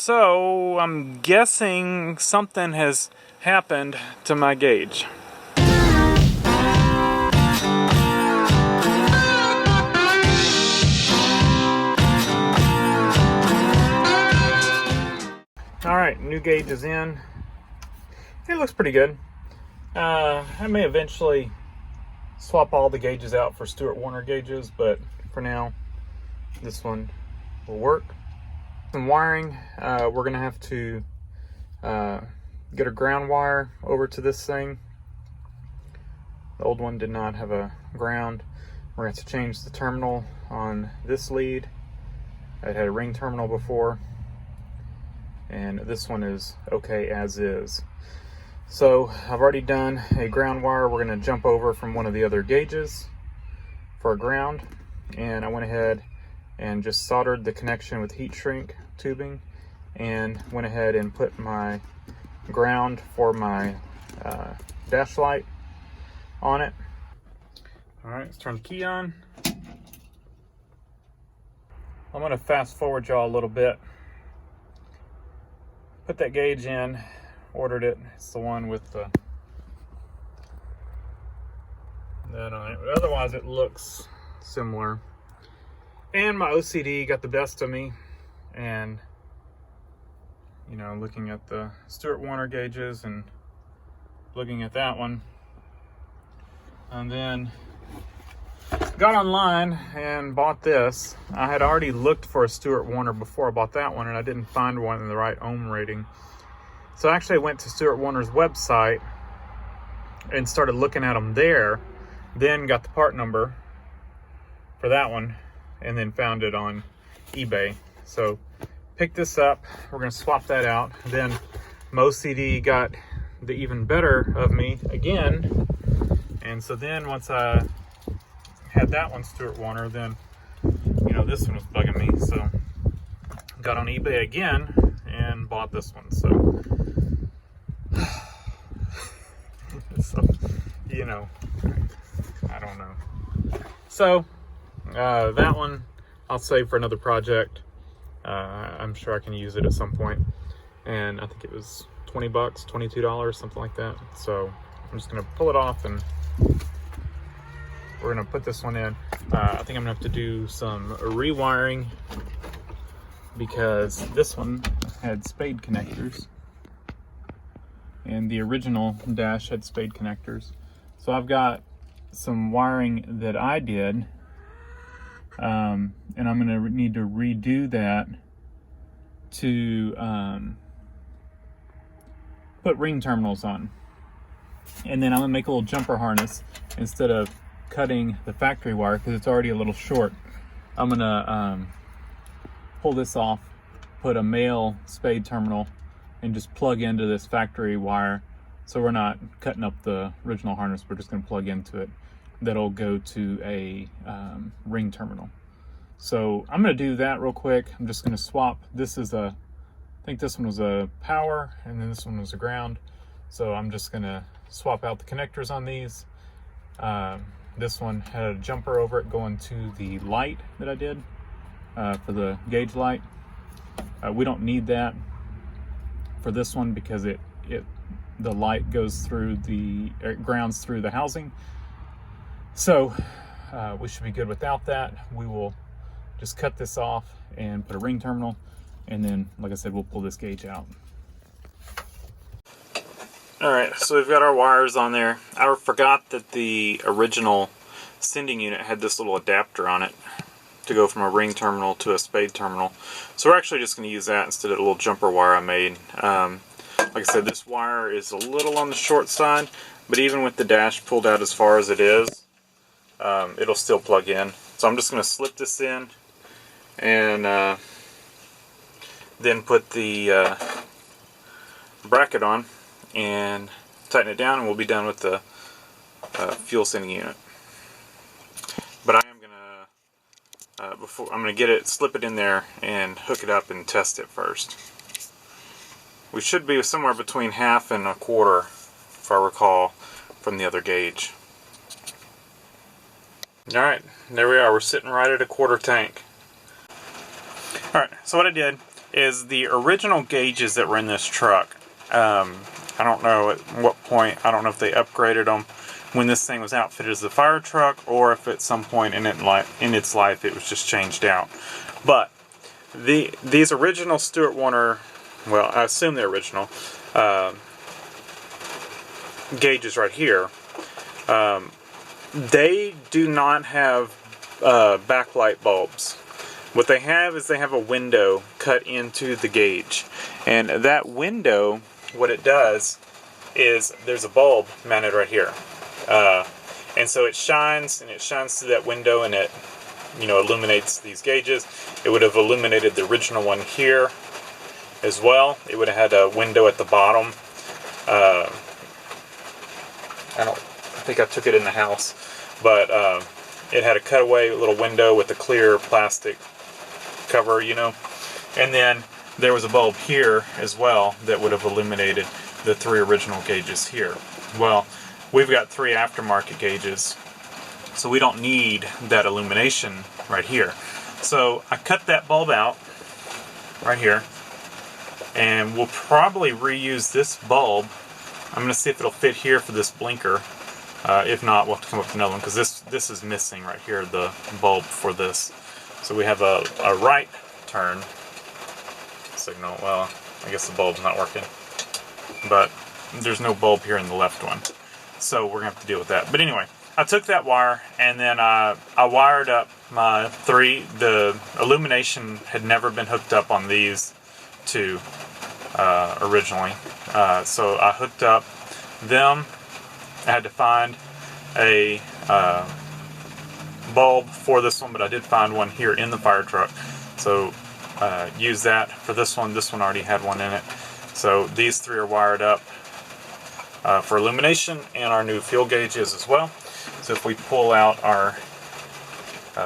So I'm guessing something has happened to my gauge. Alright, new gauge is in. It looks pretty good. I may eventually swap all the gauges out for Stuart Warner gauges, but for now, this one will work. Some wiring, we're going to have to get a ground wire over to this thing. The old one did not have a ground. We're going to have to change the terminal on this lead. It had a ring terminal before, and this one is okay as is. So I've already done a ground wire. We're going to jump over from one of the other gauges for a ground, and I went ahead and just soldered the connection with heat shrink tubing, and went ahead and put my ground for my dash light on it. All right, let's turn the key on. I'm going to fast forward y'all a little bit. Put that gauge in, ordered it. It's the one with that on it, but otherwise it looks similar. And my OCD got the best of me, and you know, looking at the Stuart Warner gauges and looking at that one, and then got online and bought this. I had already looked for a Stuart Warner before I bought that one, and I didn't find one in the right ohm rating. So I actually went to Stuart Warner's website and started looking at them there, then got the part number for that one, and then found it on eBay. So picked this up. We're going to swap that out. Then my OCD got the even better of me again. And so then once I had that one Stuart Warner, then, you know, this one was bugging me. So got on eBay again and bought this one. So, so you know, I don't know. So that one I'll save for another project. I'm sure I can use it at some point. And I think it was 20 bucks, $22, something like that. So I'm just gonna pull it off and we're gonna put this one in. I think I'm gonna have to do some rewiring because this one had spade connectors and the original dash had spade connectors. So I've got some wiring that I did, and I'm going to need to redo that to put ring terminals on. And then I'm going to make a little jumper harness instead of cutting the factory wire because it's already a little short. I'm going to pull this off, put a male spade terminal, and just plug into this factory wire. So we're not cutting up the original harness, we're just going to plug into it. That'll go to a ring terminal. So I'm going to do that real quick. I'm just going to swap. This is I think this one was a power, and then this one was a ground. So I'm just going to swap out the connectors on these. This one had a jumper over it going to the light that I did for the gauge light. We don't need that for this one because the light goes through it grounds through the housing. So we should be good without that. We will just cut this off and put a ring terminal, and then, like I said, we'll pull this gauge out. Alright, so we've got our wires on there. I forgot that the original sending unit had this little adapter on it to go from a ring terminal to a spade terminal. So we're actually just going to use that instead of the little jumper wire I made. Like I said, this wire is a little on the short side, but even with the dash pulled out as far as it is, it'll still plug in. So I'm just going to slip this in and then put the bracket on and tighten it down, and we'll be done with the fuel sending unit. But I am going to I'm going to get it, slip it in there and hook it up and test it first. We should be somewhere between half and a quarter, if I recall, from the other gauge. Alright, there we are. We're sitting right at a quarter tank. Alright, so what I did is the original gauges that were in this truck. I don't know at what point, I don't know if they upgraded them when this thing was outfitted as a Firetruck, or if at some point in its life it was just changed out. But these original Stuart Warner, well, I assume they're original, gauges right here, they do not have backlight bulbs. What they have is they have a window cut into the gauge, and that window, what it does is there's a bulb mounted right here, and so it shines through that window, and it, you know, illuminates these gauges. It would have illuminated the original one here as well. It would have had a window at the bottom. I think I took it in the house, but it had a cutaway little window with a clear plastic cover, you know, and then there was a bulb here as well that would have illuminated the 3 original gauges here. Well, we've got 3 aftermarket gauges, so we don't need that illumination right here. So I cut that bulb out right here, and we'll probably reuse this bulb. I'm going to see if it'll fit here for this blinker. If not, we'll have to come up with another one, because this is missing right here, the bulb for this. So we have a right turn signal. Well, I guess the bulb's not working, but there's no bulb here in the left one. So we're going to have to deal with that. But anyway, I took that wire, and then I wired up my 3. The illumination had never been hooked up on these 2 originally. So I hooked up them. I had to find a bulb for this one, but I did find one here in the Firetruck. So use that for this one. This one already had one in it. So these 3 are wired up for illumination, and our new fuel gauges as well. So if we pull out our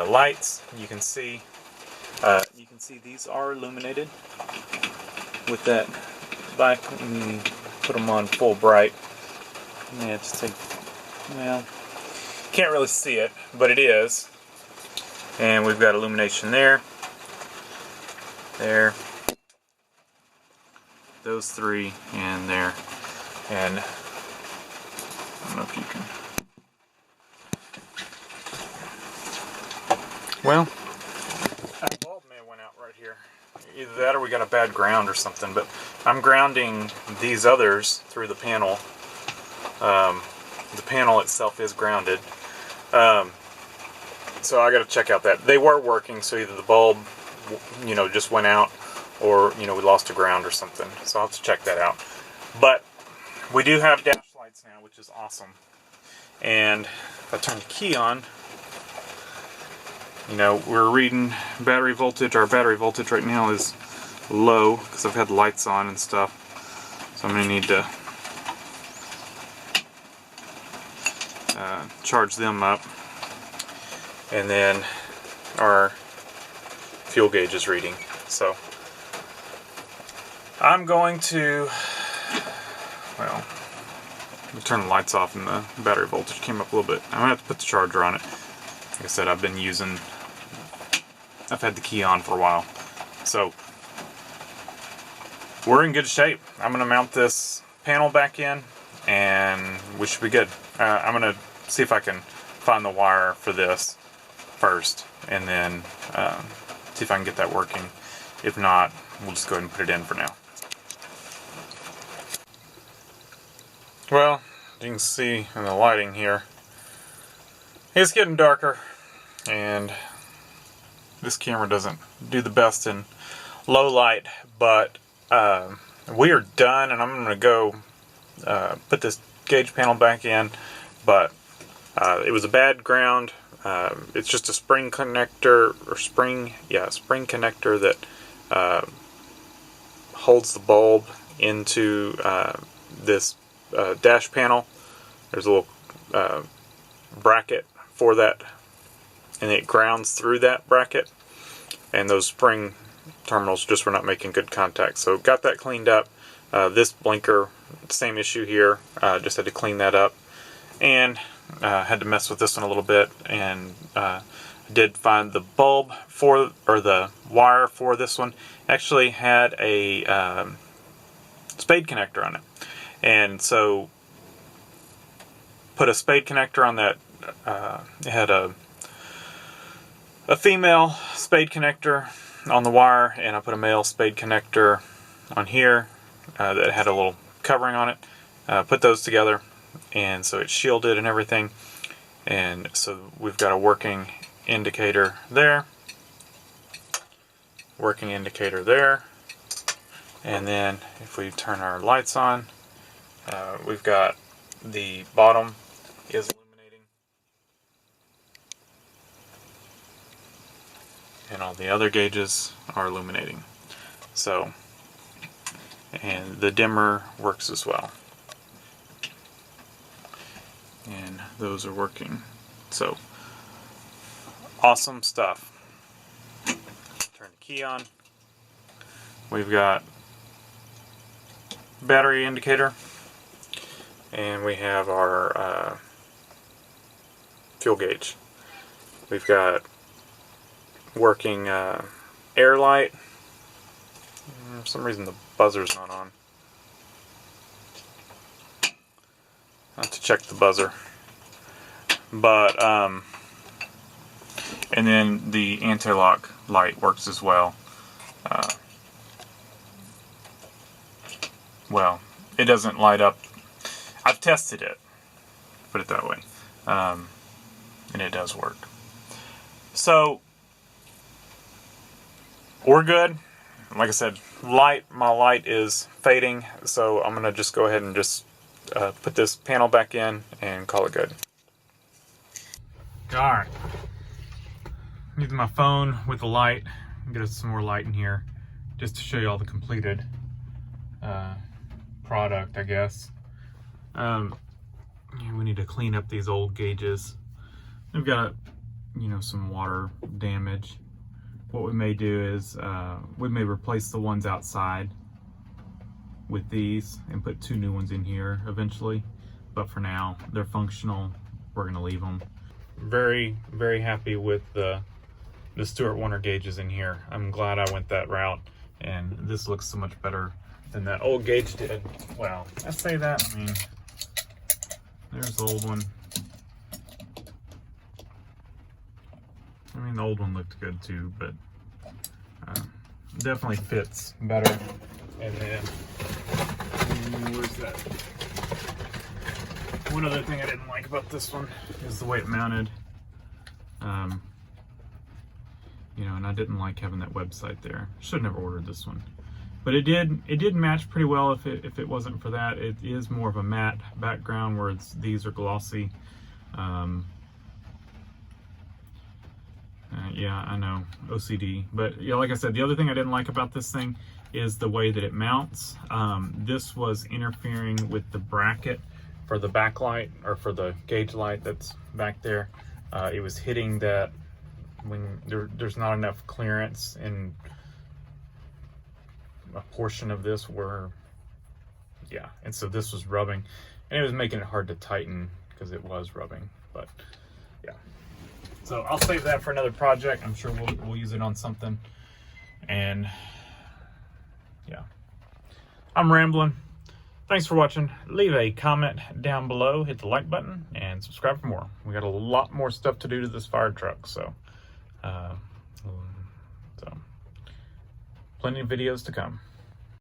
lights, you can see these are illuminated with that back. Put them on full bright. Yeah, just take, well, can't really see it, but it is. And we've got illumination there, those 3, and there. And I don't know if you can. Well, that bulb may have went out right here. Either that or we got a bad ground or something, but I'm grounding these others through the panel. The panel itself is grounded. So I got to check out that. They were working, so either the bulb, you know, just went out, or, you know, we lost a ground or something. So I'll have to check that out. But we do have dash lights now, which is awesome. And if I turn the key on, you know, we're reading battery voltage. Our battery voltage right now is low because I've had lights on and stuff. So I'm going to need to charge them up. And then our fuel gauge is reading. So I'm going to, well, turn the lights off and the battery voltage came up a little bit. I'm going to have to put the charger on it. Like I said, I've had the key on for a while. So we're in good shape. I'm going to mount this panel back in and we should be good. I'm going to see if I can find the wire for this first, and then see if I can get that working. If not, we'll just go ahead and put it in for now. Well, you can see in the lighting here, it's getting darker, and this camera doesn't do the best in low light, but we are done, and I'm going to go put this gauge panel back in, but it was a bad ground. It's just a spring connector, or spring connector that holds the bulb into this dash panel. There's a little bracket for that, and it grounds through that bracket, and those spring terminals just were not making good contact. So got that cleaned up. This blinker, same issue here, just had to clean that up, and had to mess with this one a little bit, and did find the bulb for, or the wire for this one actually had a spade connector on it. And so put a spade connector on that. It had a female spade connector on the wire, and I put a male spade connector on here that had a little covering on it. Put those together, and so it's shielded and everything. And so we've got a working indicator there, working indicator there, and then if we turn our lights on, we've got the bottom is illuminating, and all the other gauges are illuminating. So, and the dimmer works as well, and those are working. So awesome stuff. Turn the key on. We've got battery indicator, and we have our fuel gauge. We've got working air light. For some reason the buzzer's not on. I have to check the buzzer. But and then the anti-lock light works as well. Well, it doesn't light up. I've tested it, put it that way, and it does work. So we're good. Like I said, my light is fading, so I'm gonna just go ahead and just put this panel back in and call it good. All right. Using my phone with the light, get us some more light in here, just to show you all the completed product, I guess. We need to clean up these old gauges. We've got, some water damage. What we may do is we may replace the ones outside with these and put 2 new ones in here eventually. But for now, they're functional. We're gonna leave them. Very, very happy with the Stuart Warner gauges in here. I'm glad I went that route, and this looks so much better than that old gauge did. Well, I say that, there's the old one. The old one looked good too, but definitely fits better. And then, where's that? One other thing I didn't like about this one is the way it mounted. And I didn't like having that website there. Should have never ordered this one. But it did match pretty well if it wasn't for that. It is more of a matte background, where these are glossy. Yeah, I know, OCD. But yeah, like I said, the other thing I didn't like about this thing is the way that it mounts. This was interfering with the bracket for the backlight, or for the gauge light that's back there. It was hitting that when there's not enough clearance in a portion of this where, yeah, and so this was rubbing, and it was making it hard to tighten because it was rubbing. But yeah, so I'll save that for another project. I'm sure we'll use it on something. And yeah, I'm rambling. Thanks for watching. Leave a comment down below, hit the like button, and subscribe for more. We got a lot more stuff to do to this Firetruck, so plenty of videos to come.